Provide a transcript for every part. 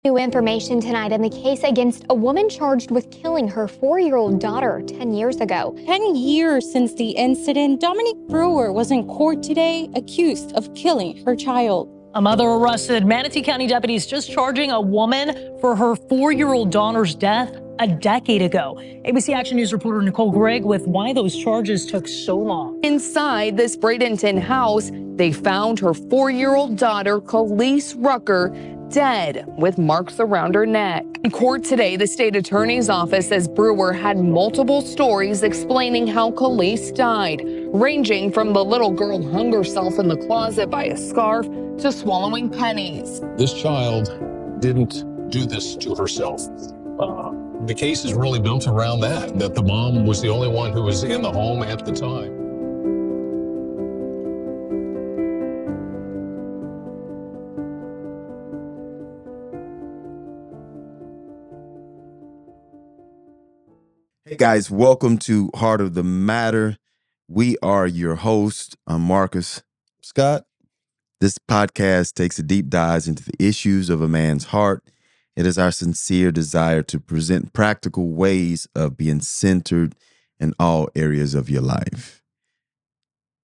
New information tonight in the case against a woman charged with killing her 4-year-old daughter 10 years ago. 10 years since the incident, Dominique Brewer was in court today accused of killing her child. A mother arrested. Manatee County deputies just charging a woman for her 4-year-old daughter's death a decade ago. ABC Action News reporter Nicole Gregg with why those charges took so long. Inside this Bradenton house, they found her 4-year-old daughter, Kelis Rucker, dead with marks around her neck. In court today, the state attorney's office says Brewer had multiple stories explaining how Kelis died, ranging from the little girl hung herself in the closet by a scarf to swallowing pennies. This child didn't do this to herself. The case is really built around that the mom was the only one who was in the home at the time. Hey guys, welcome to Heart of the Matter. We are your hosts. I'm Marcus. Scott. This podcast takes a deep dive into the issues of a man's heart. It is our sincere desire to present practical ways of being centered in all areas of your life.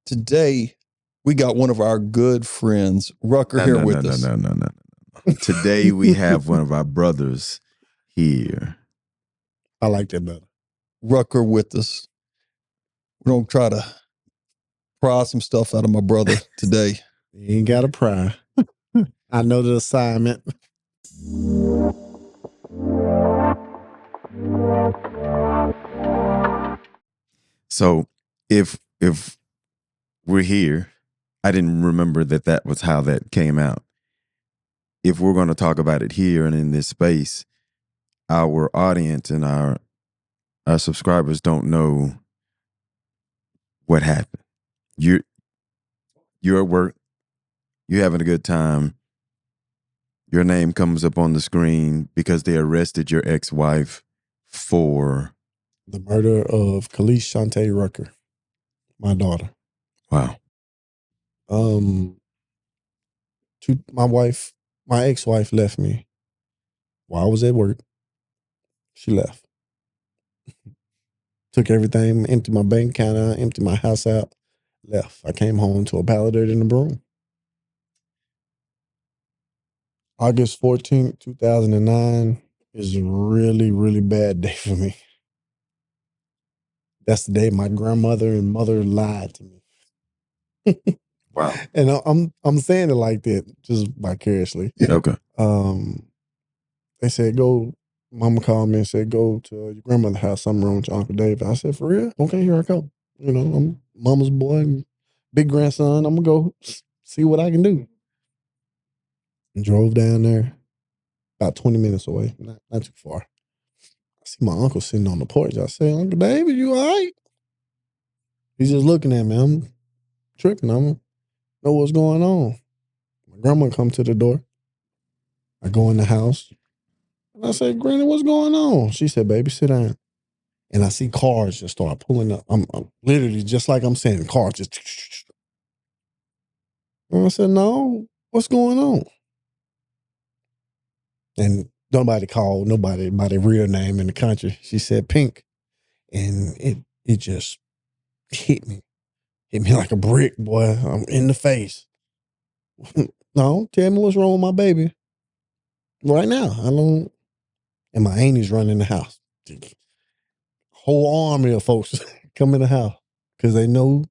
Today, we got one of our good friends, Rucker, here with us. No. Today, we have one of our brothers here. I like that better. Rucker with us. We're going to try to pry some stuff out of my brother today. You ain't got to pry. I know the assignment. So if we're here, I didn't remember that was how that came out. If we're going to talk about it here and in this space, our audience and our subscribers don't know what happened. You're at work, you're having a good time. Your name comes up on the screen because they arrested your ex-wife for the murder of Kelis Shante Rucker, my daughter. Wow. My ex-wife left me while I was at work. She left. Took everything, emptied my bank account out, emptied my house out, left. I came home to a pile of dirt in the broom. August 14th, 2009 is a really, really bad day for me. That's the day my grandmother and mother lied to me. Wow. And I'm saying it like that, just vicariously. Okay. They said, Mama called me and said, go to your grandmother's house, something wrong with your Uncle Dave. I said, for real? Okay, here I come. You know, I'm mama's boy, big grandson. I'm going to go see what I can do. And drove down there, about 20 minutes away, not too far. I see my uncle sitting on the porch. I said, Uncle David, you all right? He's just looking at me. I'm tripping. I don't know what's going on. My grandma come to the door. I go in the house. And I said, Granny, what's going on? She said, baby, sit down. And I see cars just start pulling up. I'm literally, just like I'm saying, cars just. And I said, no, what's going on? And nobody called nobody by their real name in the country. She said Pink. And it just hit me. Hit me like a brick, boy. I'm in the face. No, tell me what's wrong with my baby. Right now. And my aunties running the house. Whole army of folks come in the house. Because they know,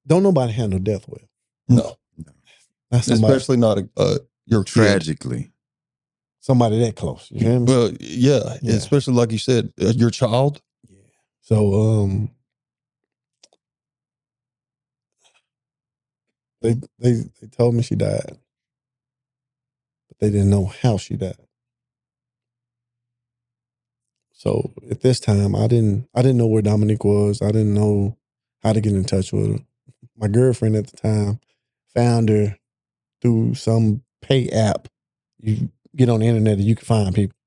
don't nobody handle death well. No. Especially not your tragically. Somebody that close. You hear me? Well, yeah. Especially like you said, your child. Yeah. So they told me she died. But they didn't know how she died. So at this time I didn't know where Dominique was. I didn't know how to get in touch with her. My girlfriend at the time found her through some pay app. You get on the internet and you can find people.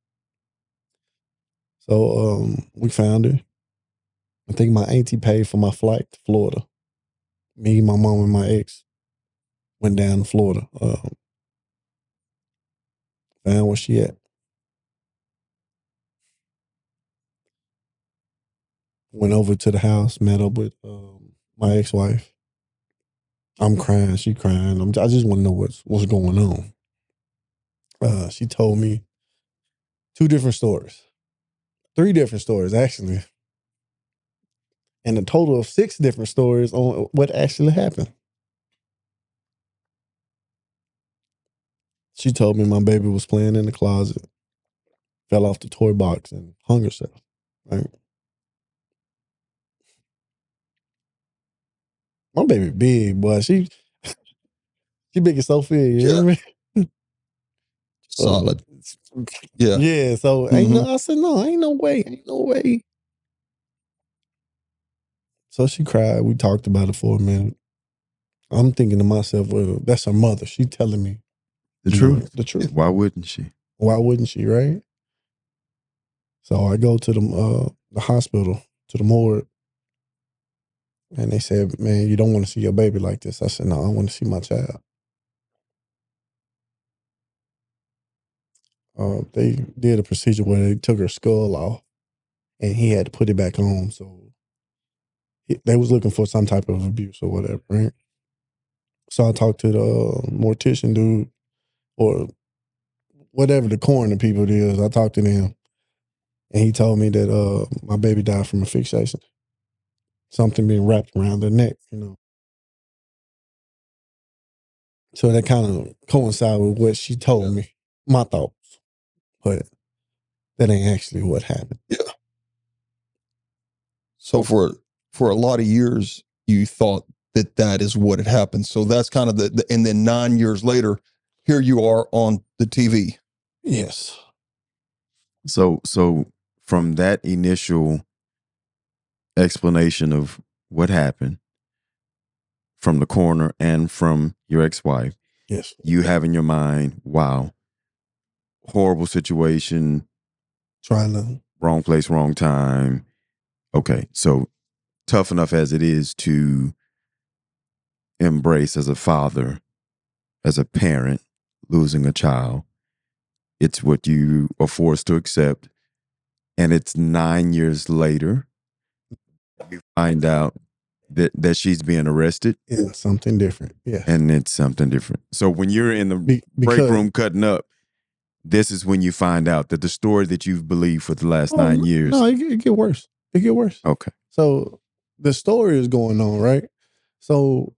So we found her. I think my auntie paid for my flight to Florida. Me, my mom, and my ex went down to Florida. Found where she at. Went over to the house, met up with my ex-wife. I'm crying, she crying. I just want to know what's going on. She told me 2 different stories. 3 different stories, actually. And a total of 6 different stories on what actually happened. She told me my baby was playing in the closet, fell off the toy box and hung herself. Right? My baby big, boy. She big as Sophia, you hear me? Solid. Yeah. Yeah, so I said, no, ain't no way. So she cried. We talked about it for a minute. I'm thinking to myself, well, that's her mother. She telling me The truth. The truth. Why wouldn't she? Why wouldn't she, right? So I go to the hospital, to the morgue, and they said, man, you don't want to see your baby like this. I said, no, I want to see my child. They did a procedure where they took her skull off, and he had to put it back on. So they was looking for some type of abuse or whatever, right? So I talked to the mortician dude, or whatever the coroner people it is. I talked to them, and he told me that my baby died from asphyxiation. Something being wrapped around their neck, So that kind of coincided with what she told me, my thoughts. But that ain't actually what happened. Yeah. So for a lot of years, you thought that is what had happened. So that's kind of and then 9 years later, here you are on the TV. Yes. So from that initial explanation of what happened from the coroner and from your ex-wife, yes, you have in your mind, wow, horrible situation, trying to wrong place, wrong time. Okay, so tough enough as it is to embrace as a father, as a parent, losing a child, it's what you are forced to accept. And it's 9 years later, you find out that she's being arrested. It's something different. Yeah. And it's something different. So when you're in the break room cutting up, this is when you find out that the story that you've believed for the last 9 years. No, it get worse. It get worse. Okay. So the story is going on, right? So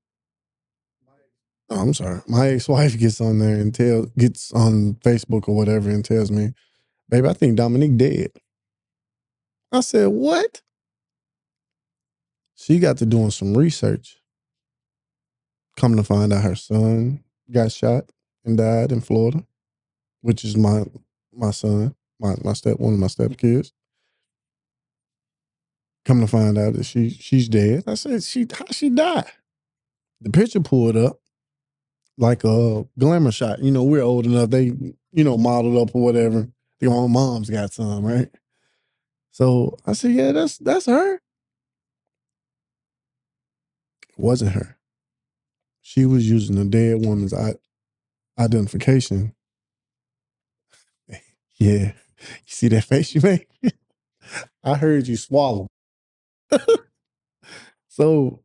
I'm sorry. My ex-wife gets on there and gets on Facebook or whatever and tells me, baby, I think Dominique dead. I said, what? She got to doing some research. Come to find out her son got shot and died in Florida, which is my son, one of my stepkids. Come to find out that she's dead. I said, how she died? The picture pulled up like a glamour shot. We're old enough. They, modeled up or whatever. Their own mom's got some, right? So I said, yeah, that's her. It wasn't her. She was using a dead woman's identification. Yeah. You see that face you made? I heard you swallow. So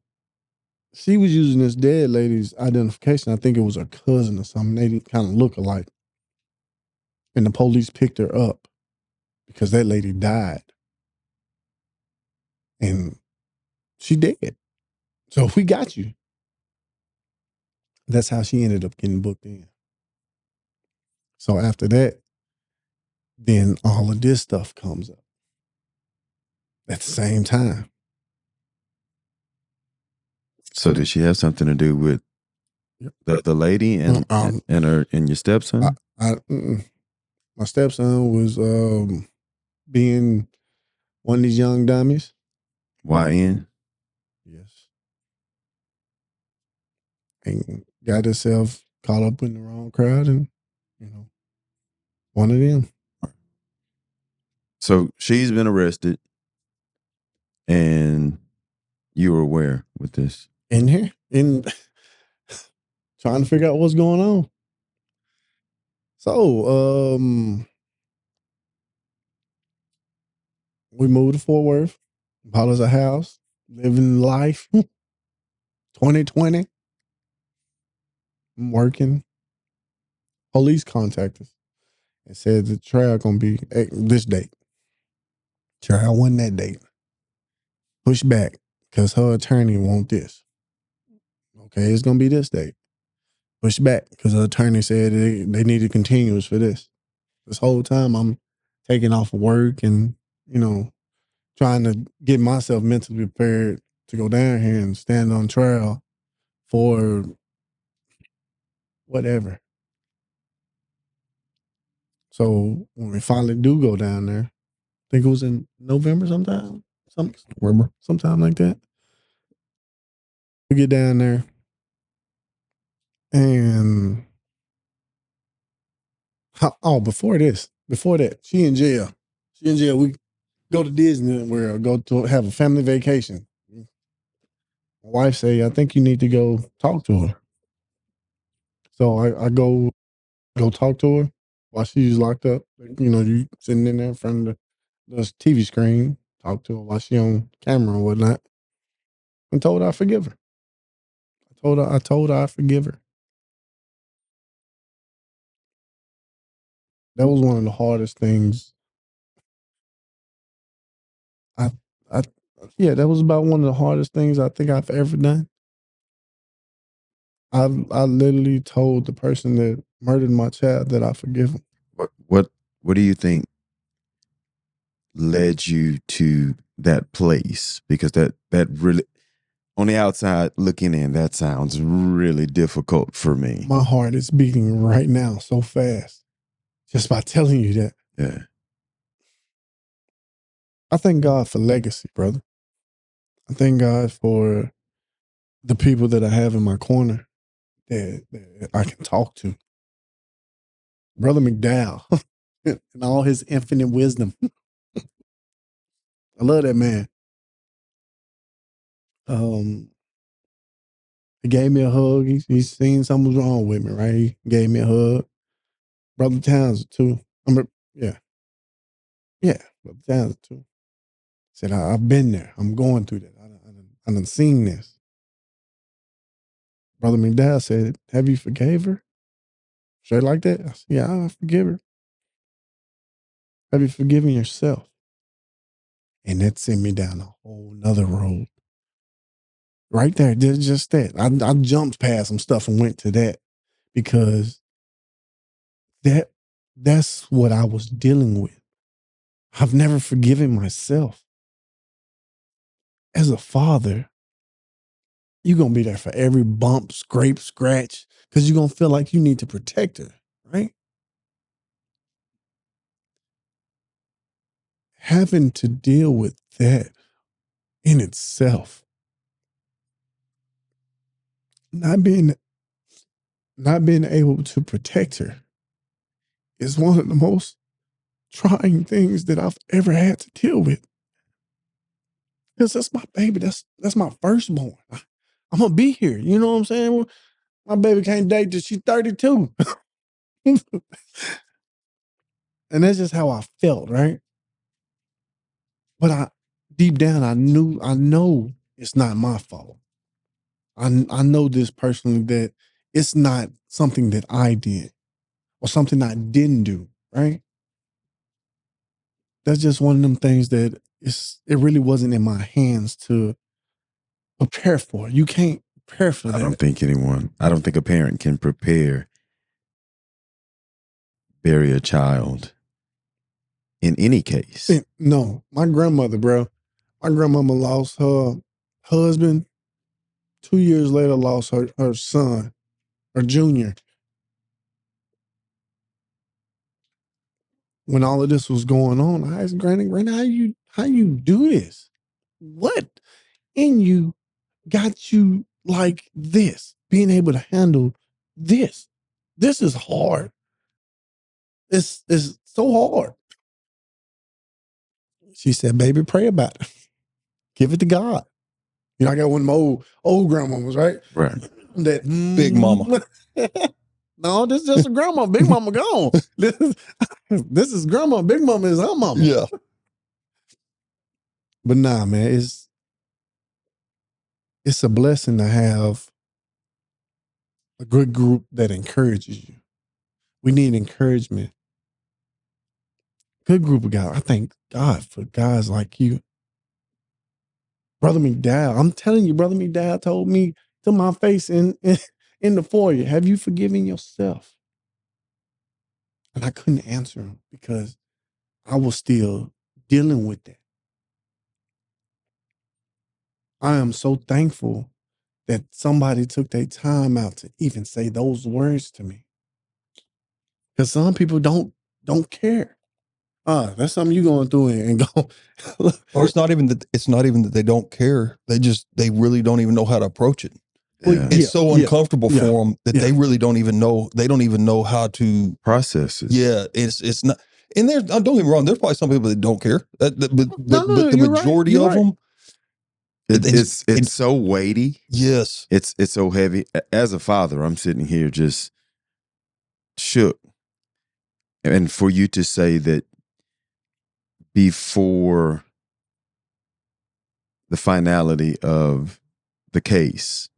she was using this dead lady's identification. I think it was her cousin or something. They kind of look alike. And the police picked her up because that lady died. And she dead. So we got you. That's how she ended up getting booked in. So after that, then all of this stuff comes up at the same time. So did she have something to do with the lady and your stepson? My stepson was being one of these young dummies. YN? Yes. And got herself caught up in the wrong crowd and, one of them. So she's been arrested and you were aware with this? In here, trying to figure out what's going on. So, we moved to Fort Worth, bought us a house, living life. 2020. I'm working. Police contacted us and said the trial gonna be at this date. Trial wasn't that date. Push back because her attorney want this. Okay, it's gonna be this date. Push back because her attorney said they needed continuous for this. This whole time I'm taking off of work and, trying to get myself mentally prepared to go down here and stand on trial for whatever. So when we finally do go down there, I think it was in November sometime like that. We get down there and before that, she in jail. We go to Disney World, go to have a family vacation. My wife say, I think you need to go talk to her. So I go talk to her while she's locked up. You sitting in there in front of the TV screen, talk to her while she on camera and whatnot. And told her I forgive her. I told her I forgive her. That was one of the hardest things. That was about one of the hardest things I think I've ever done. I literally told the person that murdered my child that I forgive him. What do you think led you to that place? Because that really, on the outside looking in, that sounds really difficult for me. My heart is beating right now so fast just by telling you that. Yeah. I thank God for legacy, brother. I thank God for the people that I have in my corner that I can talk to. Brother McDowell and all his infinite wisdom. I love that man. He gave me a hug. He seen something was wrong with me, right? He gave me a hug. Brother Townsend too. Yeah, Brother Townsend too. Said, I've been there. I'm going through that. I done seen this. Brother McDowell said, have you forgave her? Straight like that? I said, yeah, I forgive her. Have you forgiven yourself? And that sent me down a whole nother road. Right there, just that. I jumped past some stuff and went to that because that's what I was dealing with. I've never forgiven myself. As a father, you're going to be there for every bump, scrape, scratch, because you're going to feel like you need to protect her, right? Having to deal with that in itself, not being able to protect her is one of the most trying things that I've ever had to deal with. Because that's my baby. That's my firstborn. I'm going to be here. You know what I'm saying? My baby can't date till she's 32. And that's just how I felt, right? But deep down, I know it's not my fault. I know this personally that it's not something that I did or something I didn't do, right? That's just one of them things that it really wasn't in my hands to prepare for. You can't prepare for that. I don't think a parent can prepare, bury a child in any case. No, my grandmother, bro. My grandmama lost her husband. 2 years later, lost her son, her junior. When all of this was going on, I asked Granny, how you do this? What in you got you like this? Being able to handle this. This is hard. It's so hard. She said, baby, pray about it. Give it to God. I got one of my old grandmamas, right? Right. That Big mama. No, this is just a grandma. Big mama gone. This is grandma. Big mama is her mama. Yeah. But nah, man, it's a blessing to have a good group that encourages you. We need encouragement. Good group of guys. I thank God for guys like you. Brother McDowell, I'm telling you, Brother McDowell told me to my face in the foyer, have you forgiven yourself? And I couldn't answer him because I was still dealing with that. I am so thankful that somebody took their time out to even say those words to me. Because some people don't care. That's something you're going through and go. Or it's not even that they don't care. They really don't even know how to approach it. Yeah. It's so uncomfortable for them that they really don't even know. They don't even know how to process it. Yeah, it's not. And there's, don't get me wrong, there's probably some people that don't care. But the majority of them, it's so weighty. Yes, it's so heavy. As a father, I'm sitting here just shook. And for you to say that before the finality of the case,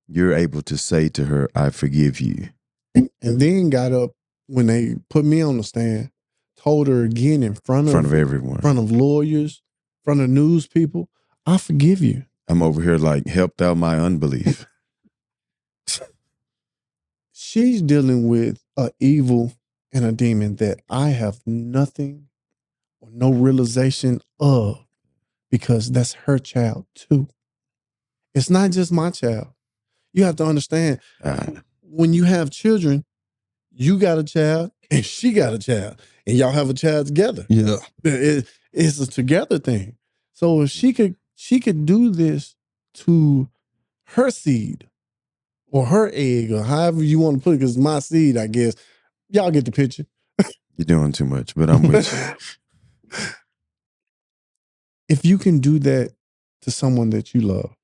you're able to say to her, I forgive you. And then got up when they put me on the stand, told her again in front of everyone, in front of lawyers, in front of news people, I forgive you. I'm over here like, help thou my unbelief. She's dealing with an evil and a demon that I have nothing or no realization of, because that's her child too. It's not just my child. You have to understand, when you have children, you got a child and she got a child, and y'all have a child together. Yeah, it's a together thing. So if she could do this to her seed or her egg or however you want to put it, because it's my seed, I guess. Y'all get the picture. You're doing too much, but I'm with you. If you can do that to someone that you love,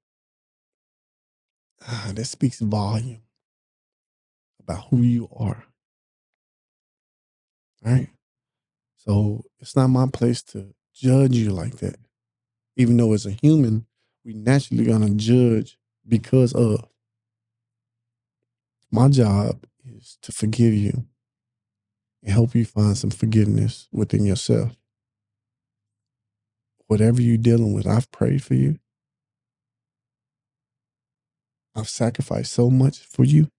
that speaks volume about who you are. Right? So it's not my place to judge you like that. Even though as a human, we naturally gonna judge because of. My job is to forgive you and help you find some forgiveness within yourself. Whatever you're dealing with, I've prayed for you. I've sacrificed so much for you.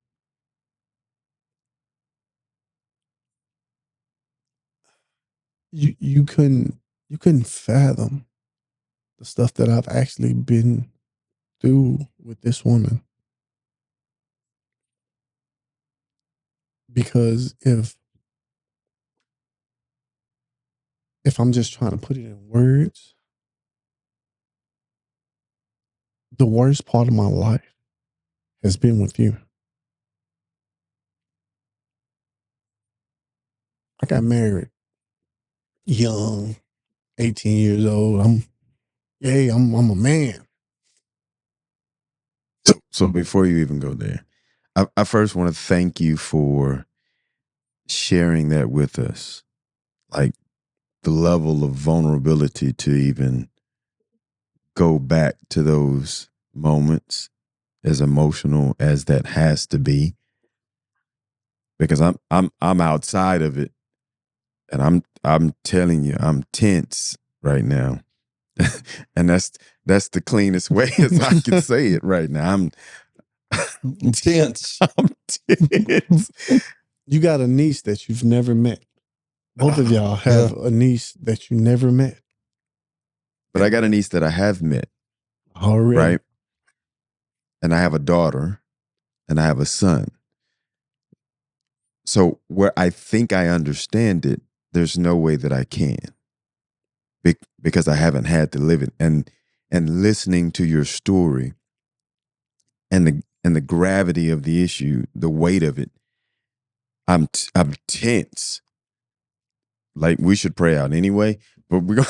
You couldn't fathom the stuff that I've actually been through with this woman. Because if I'm just trying to put it in words, the worst part of my life has been with you. I got married young, 18 years old. I'm a man. So before you even go there, I first want to thank you for sharing that with us. Like the level of vulnerability to even go back to those moments, as emotional as that has to be. Because I'm outside of it, and I'm telling you, I'm tense right now. And that's the cleanest way as I can say it right now. I'm tense. I'm tense. You got a niece that you've never met. Both of y'all have a niece that you never met. But I got a niece that I have met. Already. Right? And I have a daughter and I have a son. So where I think I understand it, there's no way that I can. Because I haven't had to live it. And listening to your story and the gravity of the issue, the weight of it, I'm tense. Like, we should pray out anyway, but we're gonna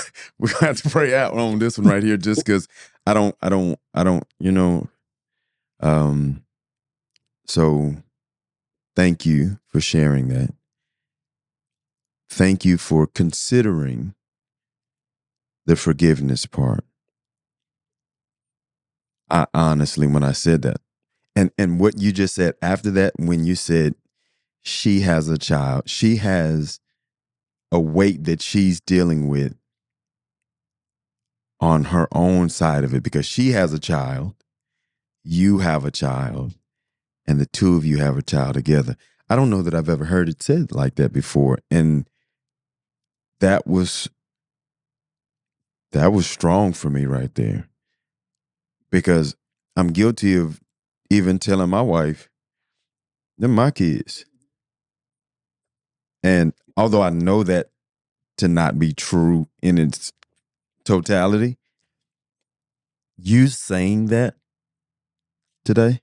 have to pray out on this one right here, just because I don't, you know. So thank you for sharing that. Thank you for considering the forgiveness part. I honestly, when I said that, and what you just said after that, when you said she has a child, she has a weight that she's dealing with on her own side of it, because she has a child, you have a child, and the two of you have a child together. I don't know that I've ever heard it said like that before. And that was strong for me right there, because I'm guilty of even telling my wife, they're my kids. And although I know that to not be true in its totality, you saying that today,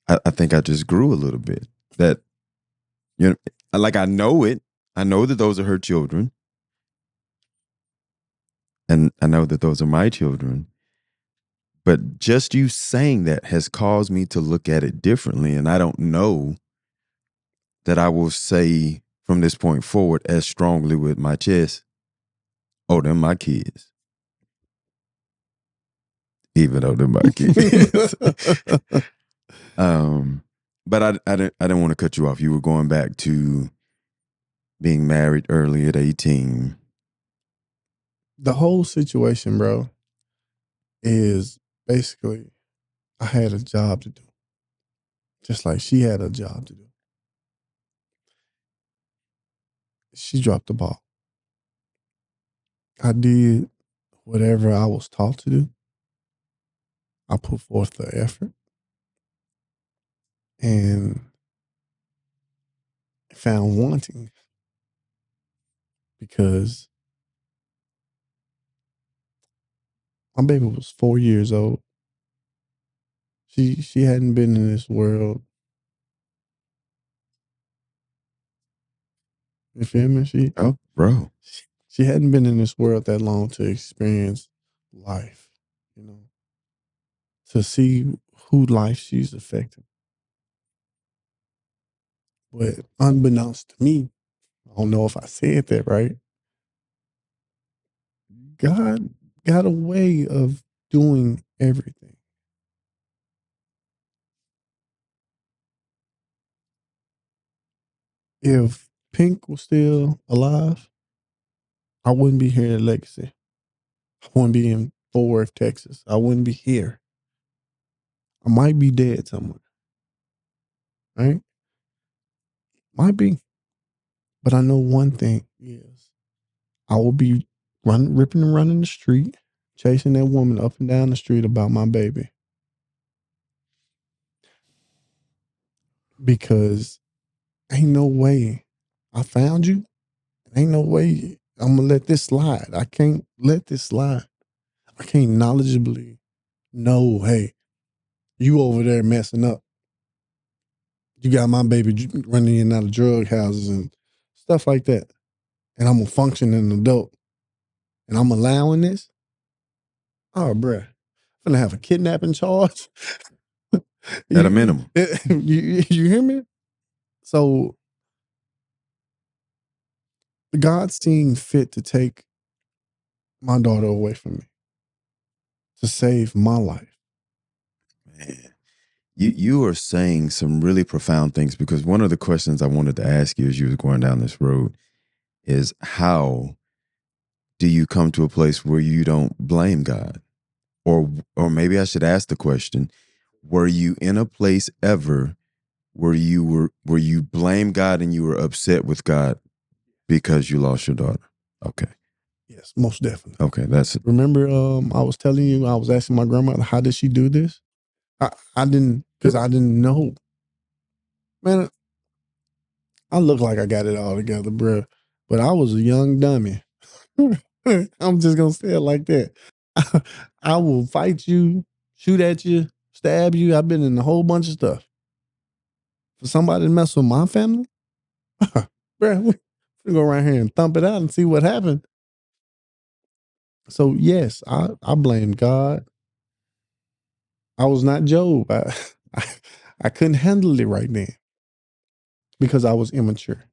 I think I just grew a little bit. That, you know, like I know it. I know that those are her children. And I know that those are my children. But just you saying that has caused me to look at it differently. And I don't know that I will say from this point forward as strongly with my chest, oh, they're my kids. Even though they're my kids. But I didn't want to cut you off. You were going back to being married early at 18. The whole situation, bro, is basically I had a job to do. Just like she had a job to do. She dropped the ball. I did whatever I was taught to do. I put forth the effort. And found wanting. Because my baby was 4 years old. She hadn't been in this world. You feel me? Oh, bro. She hadn't been in this world that long to experience life, you know, to see who life she's affecting. But unbeknownst to me, I don't know if I said that right, God got a way of doing everything. If Pink was still alive, I wouldn't be here at Legacy. I wouldn't be in Fort Worth, Texas. I wouldn't be here. I might be dead somewhere. Right? Might be. But I know one thing is I will be ripping and running the street, chasing that woman up and down the street about my baby. Because ain't no way I found you. Ain't no way I'm going to let this slide. I can't let this slide. I can't knowledgeably know, hey, you over there messing up. You got my baby running in and out of drug houses and stuff like that. And I'm a functioning adult. And I'm allowing this? Oh, bruh. I'm going to have a kidnapping charge. At a minimum. You hear me? So God seemed fit to take my daughter away from me to save my life. Man, you are saying some really profound things, because one of the questions I wanted to ask you as you was going down this road is, how do you come to a place where you don't blame God? Or maybe I should ask the question, were you in a place ever where you blame God and you were upset with God because you lost your daughter? Okay. Yes, most definitely. Okay, that's it. Remember, I was telling you, I was asking my grandmother, how did she do this? I didn't, because I didn't know. Man, I look like I got it all together, bro. But I was a young dummy. I'm just going to say it like that. I will fight you, shoot at you, stab you. I've been in a whole bunch of stuff. For somebody to mess with my family? Bro, we go around here and thump it out and see what happened. So yes, I blame God. I was not Job. I I couldn't handle it right then because I was immature.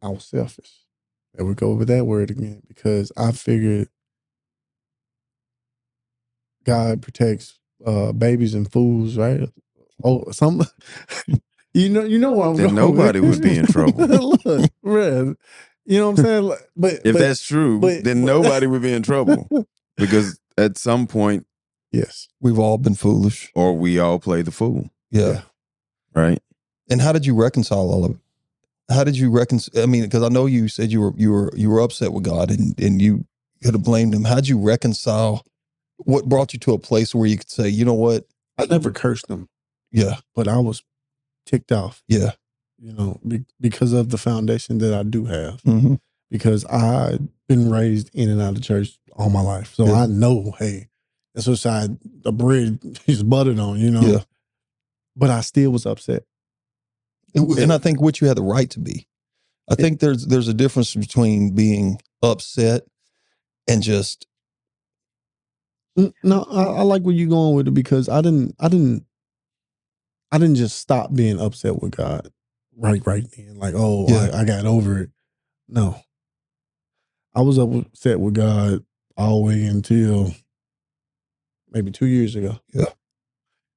I was selfish. There we go with that word again, because I figured God protects babies and fools, right? Oh, some you know where I'm Then going. nobody would be in trouble. Look, man, you know what I'm saying? Like, If that's true, then nobody would be in trouble because at some point, yes, We've all been foolish. or we all play the fool, Yeah. right? And how did you reconcile all of it? How did you reconcile? I mean, because I know you said you were upset with God and you could have blamed him. How'd you reconcile? What brought you to a place where you could say, you know what? I never cursed him. Yeah. But I was ticked off. Yeah. You know, because of the foundation that I do have. Mm-hmm. Because I've been raised in and out of church all my life. So I know, hey, that's what side the bread is buttered on, you know? Yeah. But I still was upset. And I think what you had the right to be. I think there's a difference between being upset and just. No, I like where you're going with it, because I didn't just stop being upset with God right then. Like, oh, Yeah. I got over it. No. I was upset with God all the way until maybe 2 years ago. Yeah.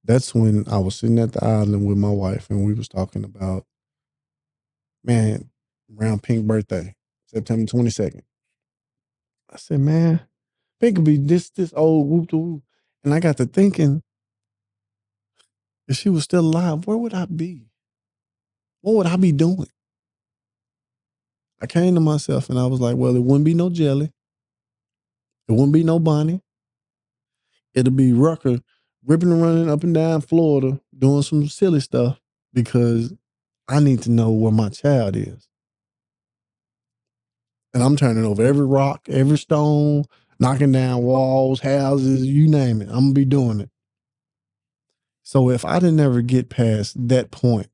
That's when I was sitting at the island with my wife and we was talking about, man, around Pink birthday, September 22nd. I said, man, Pink could be this old whoop to whoop. And I got to thinking, if she was still alive, where would I be? What would I be doing? I came to myself and I was like, well, it wouldn't be no Jelly. It wouldn't be no Bonnie. It'll be Rucker ripping and running up and down Florida doing some silly stuff because I need to know where my child is. And I'm turning over every rock, every stone, knocking down walls, houses, you name it. I'm going to be doing it. So if I didn't ever get past that point,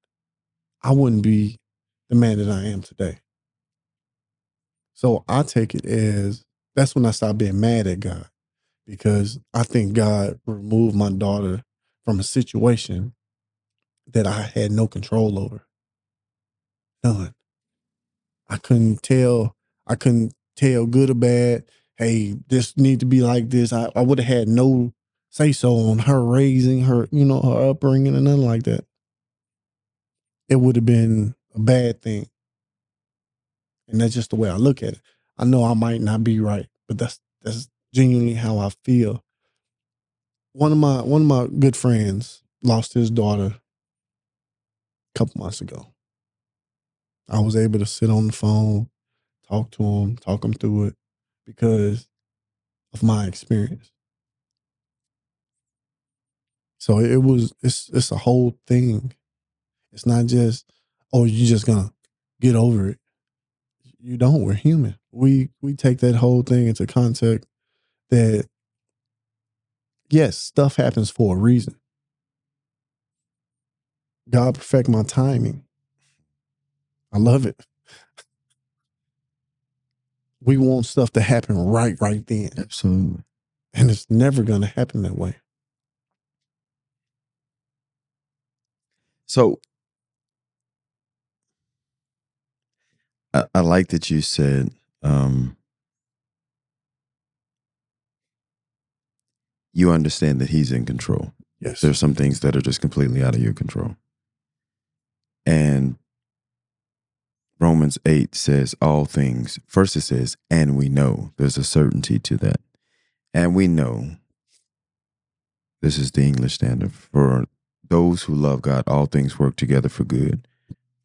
I wouldn't be the man that I am today. So I take it as, that's when I stopped being mad at God, because I think God removed my daughter from a situation that I had no control over. None. I couldn't tell good or bad, hey, this need to be like this. I would have had no say so on her raising her, her upbringing and nothing like that. It would have been a bad thing. And that's just the way I look at it. I know I might not be right, but that's genuinely how I feel. One of my good friends lost his daughter a couple months ago. I was able to sit on the phone, talk to him, talk him through it because of my experience. So it's a whole thing. It's not just, oh, you're just gonna get over it. You don't. We're human. We take that whole thing into context that, yes, stuff happens for a reason. God perfect my timing. I love it. We want stuff to happen right then. Absolutely. And it's never going to happen that way. So I like that you said, you understand that he's in control. Yes. There's some things that are just completely out of your control. And Romans 8 says all things. First it says, and we know. There's a certainty to that. And we know, this is the English Standard, for those who love God, all things work together for good,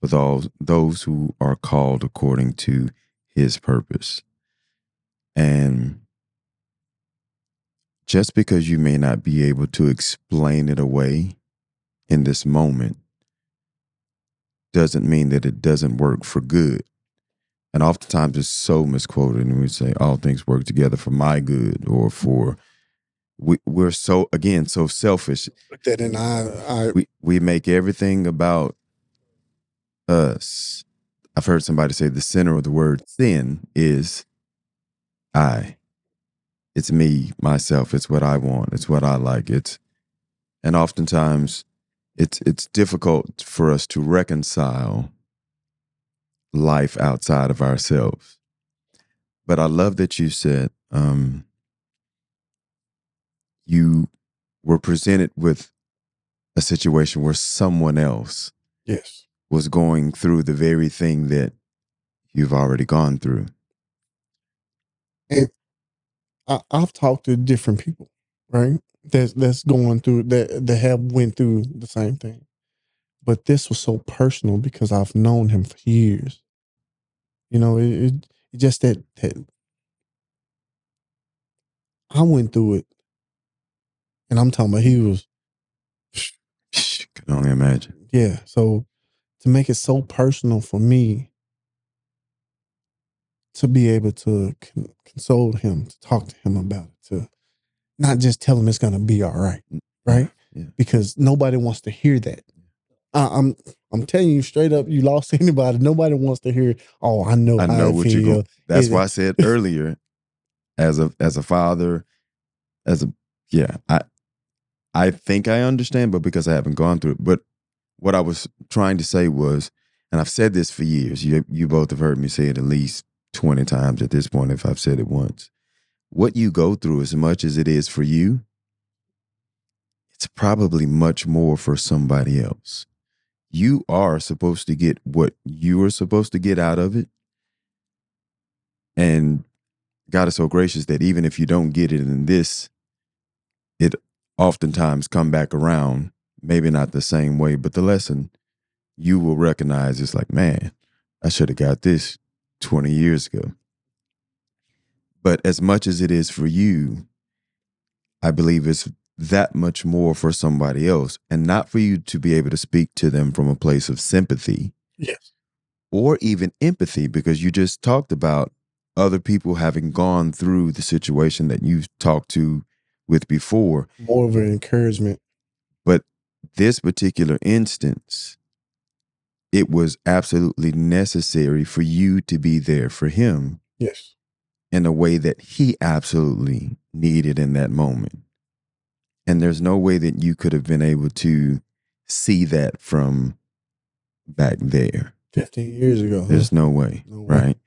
with all those who are called according to his purpose. And just because you may not be able to explain it away in this moment doesn't mean that it doesn't work for good. And oftentimes it's so misquoted, and we say all things work together for my good, or for we're so selfish. But then we make everything about us. I've heard somebody say the center of the word sin is I. It's me, myself. It's what I want. It's what I like. It's And oftentimes it's difficult for us to reconcile life outside of ourselves. But I love that you said you were presented with a situation where someone else Yes. was going through the very thing that you've already gone through. And I've talked to different people, right? That's going through that have went through the same thing. But this was so personal because I've known him for years. You know, it just that I went through it, and I'm talking about he was. Can only imagine. Yeah. So to make it so personal for me, to be able to console him, to talk to him about it, to not just tell him it's going to be all right, right? Yeah. Because nobody wants to hear that. I'm telling you straight up, you lost anybody. Nobody wants to hear, oh, I know how what feel. you're going. That's why I said earlier, as a father, I think I understand, but because I haven't gone through it. But what I was trying to say was, and I've said this for years, you both have heard me say it at least 20 times at this point, if I've said it once. What you go through, as much as it is for you, it's probably much more for somebody else. You are supposed to get what you are supposed to get out of it. And God is so gracious that even if you don't get it in this, it oftentimes come back around, maybe not the same way, but the lesson you will recognize is like, man, I should have got this 20 years ago. But as much as it is for you, I believe it's that much more for somebody else, and not for you to be able to speak to them from a place of sympathy. Yes. Or even empathy, because you just talked about other people having gone through the situation that you've talked to with before. More of an encouragement. But this particular instance, it was absolutely necessary for you to be there for him. Yes. In a way that he absolutely needed in that moment. And there's no way that you could have been able to see that from back there. 15 years ago. There's no way, No way. right?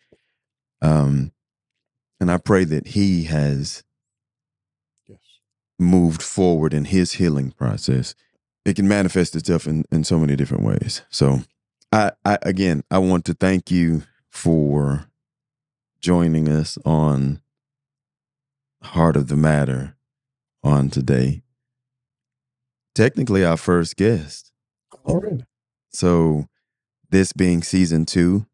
And I pray that he has moved forward in his healing process. It can manifest itself in so many different ways. So I want to thank you for joining us on Heart of the Matter on today. Technically our first guest. Already. So this being season 2,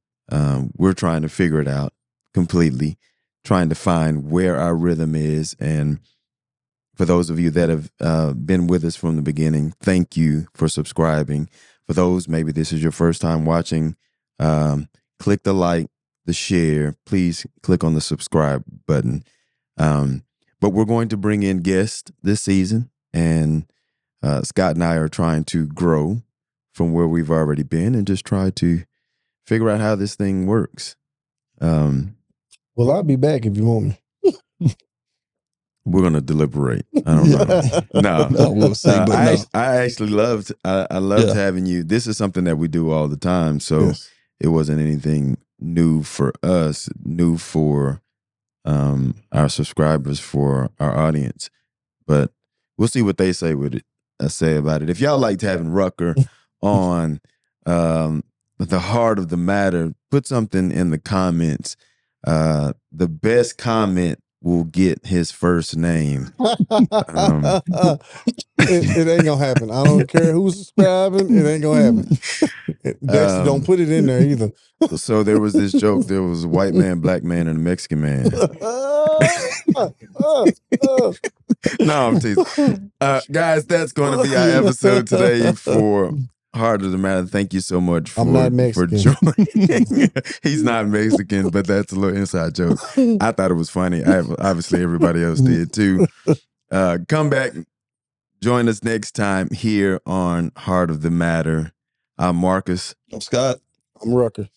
we're trying to figure it out completely, trying to find where our rhythm is. And for those of you that have been with us from the beginning, thank you for subscribing. For those, maybe this is your first time watching, click the like, the share, please click on the subscribe button. But we're going to bring in guests this season, and Scott and I are trying to grow from where we've already been and just try to figure out how this thing works. Well, I'll be back if you want me. We're going to deliberate. I don't know. No, we'll see. But no. I actually loved having you. This is something that we do all the time. So it wasn't anything new for us, new for our subscribers, for our audience. But we'll see what they say about it. If y'all liked having Rucker on the Heart of the Matter, put something in the comments. The best comment will get his first name. It ain't gonna happen. I don't care who's subscribing. It ain't gonna happen. Don't put it in there either. So there was this joke. There was a white man, black man, and a Mexican man. No, I'm teasing. Guys, that's going to be our episode today for Heart of the Matter. Thank you so much for joining. He's not Mexican, but that's a little inside joke. I thought it was funny. Obviously, everybody else did too. Come back. Join us next time here on Heart of the Matter. I'm Marcus. I'm Scott. I'm Rucker.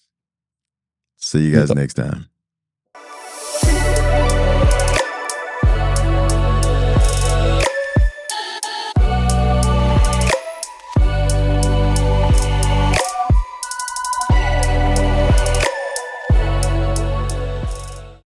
See you guys next time.